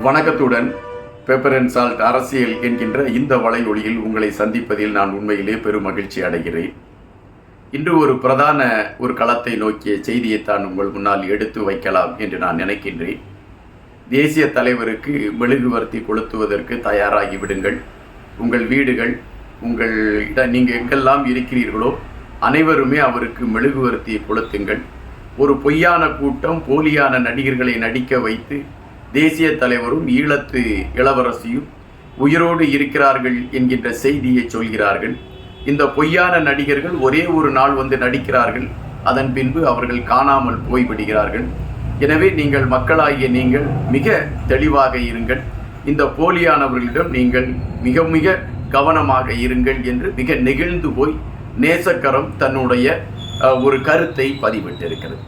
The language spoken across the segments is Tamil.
வணக்கத்துடன் பெப்பர் அண்ட் சால்ட் அரசியல் என்கின்ற இந்த வலையொலியில் உங்களை சந்திப்பதில் நான் உண்மையிலே பெரும் மகிழ்ச்சி அடைகிறேன். இன்று ஒரு பிரதான களத்தை நோக்கிய செய்தியைத்தான் உங்கள் முன்னால் எடுத்து வைக்கலாம் என்று நான் நினைக்கின்றேன். தேசிய தலைவருக்கு மெழுகுவர்த்தி கொளுத்துவதற்கு தயாராகி விடுங்கள். உங்கள் வீடுகள், நீங்கள் எங்கெல்லாம் இருக்கிறீர்களோ அனைவருமே அவருக்கு மெழுகுவர்த்தியை கொளுத்துங்கள். ஒரு பொய்யான கூட்டம் போலியான நடிகர்களை நடிக்க வைத்து தேசிய தலைவரும் ஈழத்து இளவரசியும் உயிரோடு இருக்கிறார்கள் என்கின்ற செய்தியை சொல்கிறார்கள். இந்த பொய்யான நடிகர்கள் ஒரே ஒரு நாள் வந்து நடிக்கிறார்கள், அதன் பின்பு அவர்கள் காணாமல் போய்விடுகிறார்கள். எனவே நீங்கள் மக்களாகிய நீங்கள் மிக தெளிவாக இருங்கள். இந்த போலியானவர்களிடம் நீங்கள் மிக மிக கவனமாக இருங்கள் என்று மிக நெகிழ்ந்து போய் நேசக்கரம் தன்னுடைய ஒரு கருத்தை பதிவிட்டிருக்கிறது.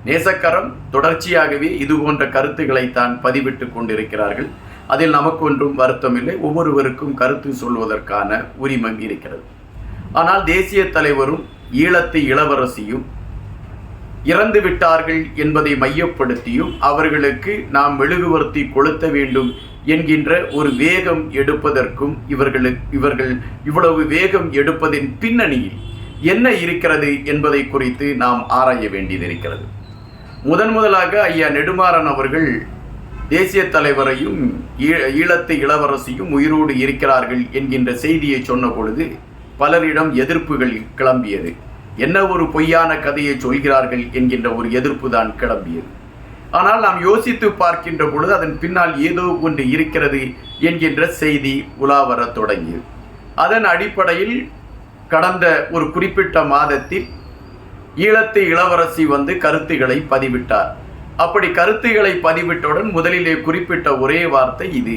நேசக்கரம் தொடர்ச்சியாகவே இது போன்ற கருத்துக்களை தான் பதிவிட்டு கொண்டிருக்கிறார்கள். அதில் நமக்கு ஒன்றும் வருத்தமில்லை. ஒவ்வொருவருக்கும் கருத்து சொல்வதற்கான உரிமை இருக்கிறது. ஆனால் தேசிய தலைவரும் ஈழத்து இளவரசியும் இறந்து விட்டார்கள் என்பதை மையப்படுத்தியும் அவர்களுக்கு நாம் மெழுகுவர்த்தி கொளுத்த வேண்டும் என்கின்ற ஒரு வேகம் எடுப்பதற்கும் இவர்கள் இவ்வளவு வேகம் எடுப்பதின் பின்னணியில் என்ன இருக்கிறது என்பதை குறித்து நாம் ஆராய வேண்டியது. முதலாக ஐயா நெடுமாறன் அவர்கள் தேசிய தலைவரையும் ஈழத்து இளவரசியும் உயிரோடு இருக்கிறார்கள் என்கின்ற செய்தியை சொன்ன பொழுது பலரிடம் எதிர்ப்புகள் கிளம்பியது. என்ன ஒரு பொய்யான கதையை சொல்கிறார்கள் என்கின்ற ஒரு எதிர்ப்பு தான் கிளம்பியது. ஆனால் நாம் யோசித்து பார்க்கின்ற பொழுது அதன் பின்னால் ஏதோ ஒன்று இருக்கிறது என்கின்ற செய்தி உலாவர தொடங்கியது. அதன் அடிப்படையில் கடந்த ஒரு குறிப்பிட்ட மாதத்தில் ஈழத்து இளவரசி வந்து கருத்துக்களை பதிவிட்டார். அப்படி கருத்துக்களை பதிவிட்டவுடன் முதலிலே குறிப்பிட்ட ஒரே வார்த்தை, இது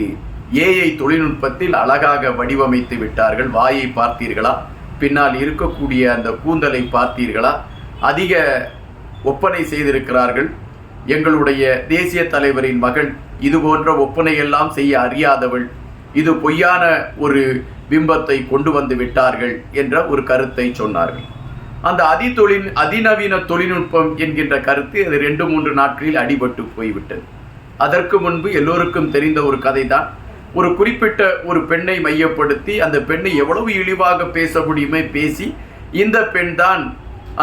ஏஐ தொழில்நுட்பத்தில் அழகாக வடிவமைத்து விட்டார்கள். வாயை பார்த்தீர்களா? பின்னால் இருக்கக்கூடிய அந்த கூந்தலை பார்த்தீர்களா? அதிக ஒப்பனை செய்திருக்கிறார்கள். எங்களுடைய தேசிய தலைவரின் மகள் இது போன்ற ஒப்பனையெல்லாம் செய்ய அறியாதவள், இது பொய்யான ஒரு பிம்பத்தை கொண்டு வந்து விட்டார்கள் என்ற ஒரு கருத்தை சொன்னார்கள். அந்த அதிநவீன தொழில்நுட்பம் என்கின்ற கருத்து அது 2-3 நாட்களில் அடிபட்டு போய்விட்டது. அதற்கு முன்பு எல்லோருக்கும் தெரிந்த ஒரு கதை தான். ஒரு குறிப்பிட்ட ஒரு பெண்ணை மையப்படுத்தி அந்த பெண்ணை எவ்வளவு இழிவாக பேச முடியுமே பேசி இந்த பெண் தான்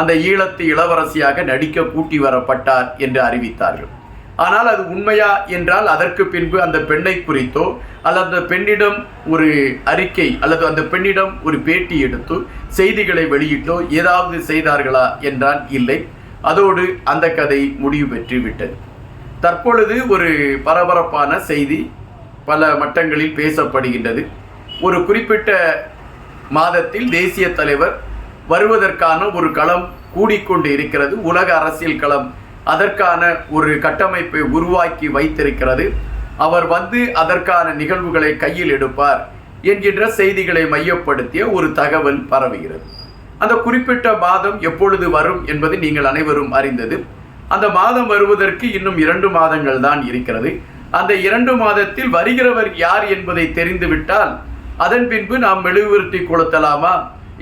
அந்த ஈழத்து இளவரசியாக நடிக்க கூட்டி வரப்பட்டார் என்று அறிவித்தார்கள். ஆனால் அது உண்மையா என்றால் அதற்கு பின்பு அந்த பெண்ணை குறித்தோ அல்லது அந்த பெண்ணிடம் ஒரு அறிக்கை அல்லது அந்த பெண்ணிடம் ஒரு பேட்டி எடுத்து செய்திகளை வெளியிட்டோ ஏதாவது செய்தார்களா என்றால் இல்லை. அதோடு அந்த கதை முடிவு பெற்று விட்டது. தற்பொழுது ஒரு பரபரப்பான செய்தி பல மட்டங்களில் பேசப்படுகின்றது. ஒரு குறிப்பிட்ட மாதத்தில் தேசிய தலைவர் வருவதற்கான ஒரு களம் கூடிக்கொண்டு இருக்கிறது. உலக அரசியல் களம் அதற்கான ஒரு கட்டமைப்பை உருவாக்கி வைத்திருக்கிறது. அவர் வந்து அதற்கான நிகழ்வுகளை கையில் எடுப்பார் என்கின்ற செய்திகளை மையப்படுத்திய ஒரு தகவல் பரவுகிறது. அந்த குறிப்பிட்ட மாதம் எப்பொழுது வரும் என்பது நீங்கள் அனைவரும் அறிந்தது. அந்த மாதம் வருவதற்கு இன்னும் 2 மாதங்கள் தான் இருக்கிறது. அந்த 2 மாதத்தில் வருகிறவர் யார் என்பதை தெரிந்துவிட்டால் அதன் பின்பு நாம் மெழுகுவர்த்தி கொளுத்தலாமா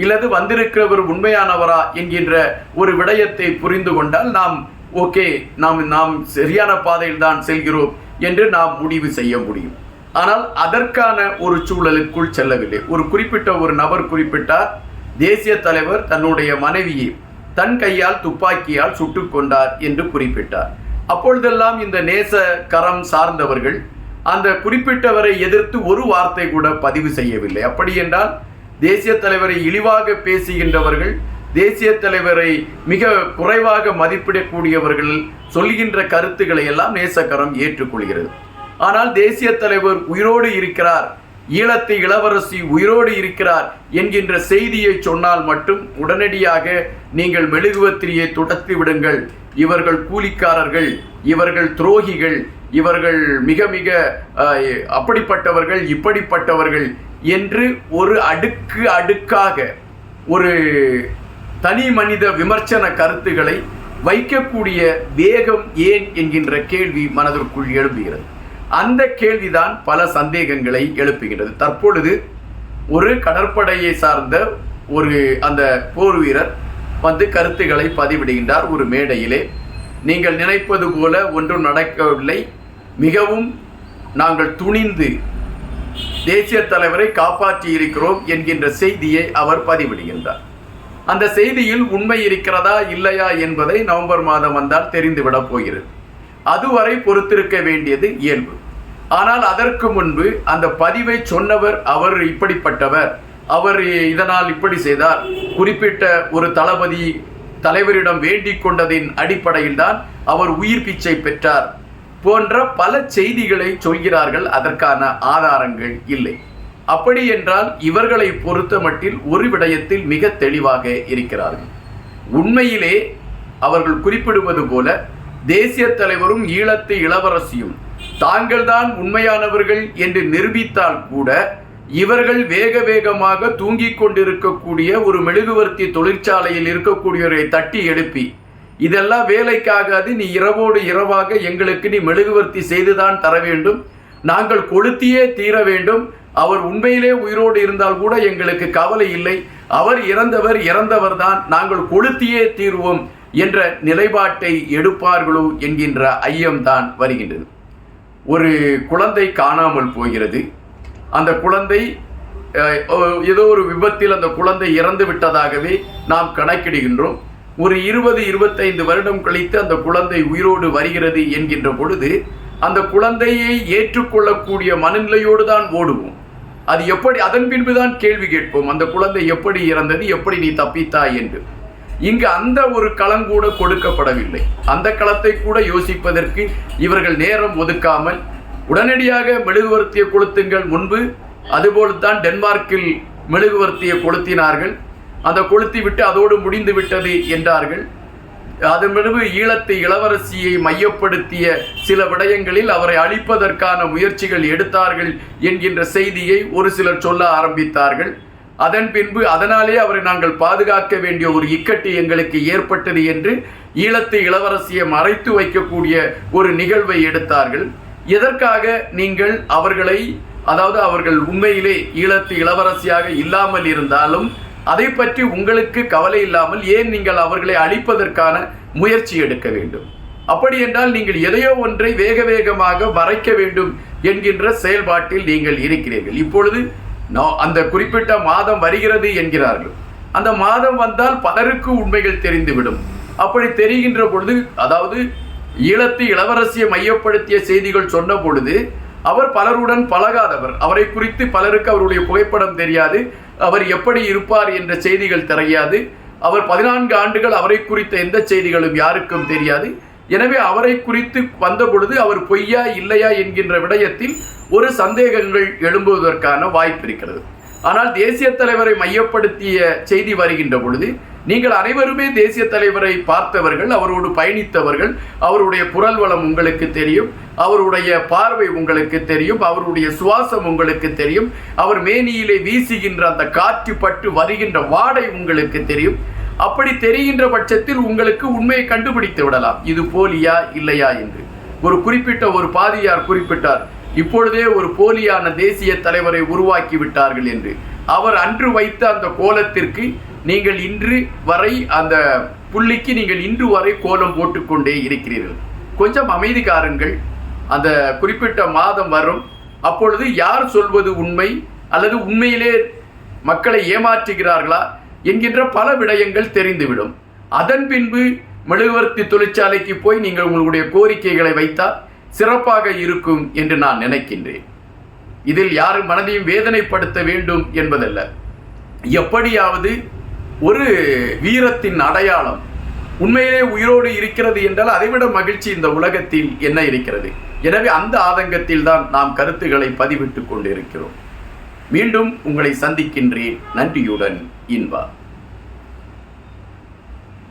இல்லது வந்திருக்கிறவர் உண்மையானவரா என்கின்ற ஒரு விடயத்தை புரிந்து கொண்டால் நாம் சரியான பாதையில் தான் செல்கிறோம் என்று நாம் முடிவு செய்ய முடியும். ஆனால் அதற்கான ஒரு சூழலுக்குள் செல்லவில்லை. ஒரு குறிப்பிட்ட ஒரு நபர் குறிப்பிட்டார், தேசிய தலைவர் தன்னுடைய மனைவியை தன் கையால் துப்பாக்கியால் சுட்டுக் கொண்டார் என்று குறிப்பிட்டார். அப்பொழுதெல்லாம் இந்த நேச கரம் சார்ந்தவர்கள் அந்த குறிப்பிட்டவரை எதிர்த்து ஒரு வார்த்தை கூட பதிவு செய்யவில்லை. அப்படி என்றால் தேசிய தலைவரை இழிவாக பேசுகின்றவர்கள், தேசிய தலைவரை மிக குறைவாக மதிப்பிடக்கூடியவர்கள் சொல்கின்ற கருத்துக்களை எல்லாம் நேசக்கரம் ஏற்றுக்கொள்கிறது. ஆனால் தேசிய தலைவர் உயிரோடு இருக்கிறார், ஈழத்து இளவரசி உயிரோடு இருக்கிறார் என்கின்ற செய்தியை சொன்னால் மட்டும் உடனடியாக நீங்கள் மெழுகுவர்த்தியை துடைத்து விடுங்கள், இவர்கள் கூலிக்காரர்கள், இவர்கள் துரோகிகள், இவர்கள் மிக மிக அப்படிப்பட்டவர்கள் இப்படிப்பட்டவர்கள் என்று ஒரு அடுக்காக ஒரு தனி மனித விமர்சன கருத்துக்களை வைக்கக்கூடிய வேகம் ஏன் என்கின்ற கேள்வி மனதிற்குள் எழுப்புகிறது. அந்த கேள்விதான் பல சந்தேகங்களை எழுப்புகின்றது. தற்பொழுது ஒரு கடற்படையை சார்ந்த அந்த போர் வீரர் வந்து கருத்துக்களை பதிவிடுகின்றார் ஒரு மேடையிலே. நீங்கள் நினைப்பது போல ஒன்றும் நடக்கவில்லை, மிகவும் நாங்கள் துணிந்து தேசிய தலைவரை காப்பாற்றி இருக்கிறோம் என்கின்ற செய்தியை அவர் பதிவிடுகின்றார். அந்த செய்தியில் உண்மை இருக்கிறதா இல்லையா என்பதை நவம்பர் மாதம் வந்தால் தெரிந்துவிடப் போகிறது. அதுவரை பொறுத்திருக்க வேண்டியது இயல்பு. ஆனால் அதற்கு முன்பு அந்த பதிவை சொன்னவர் அவர் இப்படிப்பட்டவர், அவர் இதனால் இப்படி செய்தார், குறிப்பிட்ட ஒரு தலைவரிடம் வேண்டிக் கொண்டதின் அடிப்படையில் தான் அவர் உயிர் பிச்சை பெற்றார் போன்ற பல செய்திகளை சொல்கிறார்கள். அதற்கான ஆதாரங்கள் இல்லை. அப்படி என்றால் இவர்களை பொறுத்த மட்டில் ஒரு விடயத்தில் மிக தெளிவாக இருக்கிறார்கள். உண்மையிலே அவர்கள் குறிப்பிடுவது போல தேசிய தலைவரும் ஈழத்து இளவரசியும் தாங்கள்தான் உண்மையானவர்கள் என்று நிரூபித்தால் கூட இவர்கள் வேக வேகமாக தூங்கிக் கொண்டிருக்கக்கூடிய ஒரு மெழுகுவர்த்தி தொழிற்சாலையில் இருக்கக்கூடியவரை தட்டி எழுப்பி, இதெல்லாம் வேலைக்காகாது, நீ இரவோடு இரவாக எங்களுக்கு நீ மெழுகுவர்த்தி செய்துதான் தர வேண்டும், நாங்கள் கொளுத்தியே தீர வேண்டும், அவர் உண்மையிலே உயிரோடு இருந்தால் கூட எங்களுக்கு கவலை இல்லை, அவர் இறந்தவர் தான், நாங்கள் கொளுத்தியே தீர்வோம் என்ற நிலைப்பாட்டை எடுப்பார்களோ என்கின்ற ஐயம்தான் வருகின்றது. ஒரு குழந்தை காணாமல் போகிறது. அந்த குழந்தை ஏதோ ஒரு விபத்தில் அந்த குழந்தை இறந்து விட்டதாகவே நாம் கணக்கிடுகின்றோம். ஒரு 20-25 வருடம் கழித்து அந்த குழந்தை உயிரோடு வருகிறது என்கின்ற பொழுது அந்த குழந்தையை ஏற்றுக்கொள்ளக்கூடிய மனநிலையோடு தான் ஓடுவோம். அது எப்படி, அதன் பின்புதான் கேள்வி கேட்போம், அந்த குழந்தை எப்படி இறந்தது, எப்படி நீ தப்பித்தாய் என்று. இங்கு அந்த ஒரு களம் கூட கொடுக்கப்படவில்லை. அந்த களத்தை கூட யோசிப்பதற்கு இவர்கள் நேரம் ஒதுக்காமல் உடனடியாக மெழுகுவர்த்தியை கொளுத்துங்கள். முன்பு அதுபோல்தான் டென்மார்க்கில் மெழுகுவர்த்தியை கொளுத்தினார்கள். அந்த கொளுத்தி விட்டு அதோடு முடிந்து விட்டது என்றார்கள். அதன் பிறகு ஈழத்து இளவரசியை மையப்படுத்திய சில விடயங்களில் அவரை அழிப்பதற்கான முயற்சிகள் எடுத்தார்கள் என்கின்ற செய்தியை ஒரு சிலர் சொல்ல ஆரம்பித்தார்கள். அதன் பின்பு அதனாலே அவரை நாங்கள் பாதுகாக்க வேண்டிய ஒரு இக்கட்டு எங்களுக்கு ஏற்பட்டது என்று ஈழத்து இளவரசியை மறைத்து வைக்கக்கூடிய ஒரு நிகழ்வை எடுத்தார்கள். எதற்காக நீங்கள் அவர்களை, அதாவது அவர்கள் உண்மையிலே ஈழத்து இளவரசியாக இல்லாமல் இருந்தாலும் அதை பற்றி உங்களுக்கு கவலை இல்லாமல் ஏன் நீங்கள் அவர்களை அழிப்பதற்கான முயற்சி எடுக்க வேண்டும்? அப்படி என்றால் நீங்கள் எதையோ ஒன்றை வேக வேகமாக மறைக்க வேண்டும் என்கின்ற செயல்பாட்டில் நீங்கள் இருக்கிறீர்கள். இப்பொழுது அந்த குறிப்பிட்ட மாதம் வருகிறது என்கிறார்கள். அந்த மாதம் வந்தால் பலருக்கு உண்மைகள் தெரிந்துவிடும். அப்படி தெரிகின்ற பொழுது, அதாவது ஈழத்து இளவரசியை மையப்படுத்திய செய்திகள் சொன்ன பொழுது அவர் பலருடன் பழகாதவர், அவரை குறித்து பலருக்கு அவருடைய புகைப்படம் தெரியாது, அவர் எப்படி இருப்பார் என்ற செய்திகள் தெரியாது, அவர் 14 ஆண்டுகள் அவரை குறித்த எந்த செய்திகளும் யாருக்கும் தெரியாது. எனவே அவரை குறித்து வந்த பொழுது அவர் பொய்யா இல்லையா என்கின்ற விடயத்தில் ஒரு சந்தேகங்கள் எழும்புவதற்கான வாய்ப்பு இருக்கிறது. ஆனால் தேசிய தலைவரை மையப்படுத்திய செய்தி வருகின்ற பொழுது நீங்கள் அனைவருமே தேசிய தலைவரை பார்த்தவர்கள், அவரோடு பயணித்தவர்கள், அவருடைய குரல் வளம் உங்களுக்கு தெரியும், அவருடைய பார்வை உங்களுக்கு தெரியும், அவருடைய சுவாசம் உங்களுக்கு தெரியும், அவர் மேனியிலே வீசுகின்ற அந்த காற்று பட்டு வருகின்ற வாடை உங்களுக்கு தெரியும். அப்படி தெரிகின்ற பட்சத்தில் உங்களுக்கு உண்மையை கண்டுபிடித்து விடலாம், இது போலியா இல்லையா என்று. ஒரு குறிப்பிட்ட ஒரு பாதியார் குறிப்பிட்டார், இப்பொழுதே ஒரு போலியான தேசிய தலைவரை உருவாக்கி விட்டார்கள் என்று. அவர் அன்று வைத்த அந்த கோலத்திற்கு நீங்கள் இன்று வரை, அந்த புள்ளிக்கு நீங்கள் இன்று வரை கோலம் போட்டுக்கொண்டே இருக்கிறீர்கள். கொஞ்சம் அமைதி காருங்கள். அந்த குறிப்பிட்ட மாதம் வரும், அப்பொழுது யார் சொல்வது உண்மை அல்லது உண்மையிலே மக்களை ஏமாற்றுகிறார்களா என்கின்ற பல விடயங்கள் தெரிந்துவிடும். அதன் பின்பு மெழுகுவர்த்தி தொழிற்சாலைக்கு போய் நீங்கள் உங்களுடைய கோரிக்கைகளை வைத்தால் சிறப்பாக இருக்கும் என்று நான் நினைக்கின்றேன். இதில் யாரும் மனதையும் வேதனைப்படுத்த வேண்டும் என்பதல்ல. எப்படியாவது ஒரு வீரத்தின் அடையாளம் உண்மையிலே உயிரோடு இருக்கிறது என்றால் அதைவிட மகிழ்ச்சி இந்த உலகத்தில் என்ன இருக்கிறது? எனவே அந்த ஆதங்கத்தில் தான் நாம் கருத்துக்களை பதிவிட்டு கொண்டிருக்கிறோம். மீண்டும் உங்களை சந்திக்கின்றேன். நன்றியுடன் இன்பா.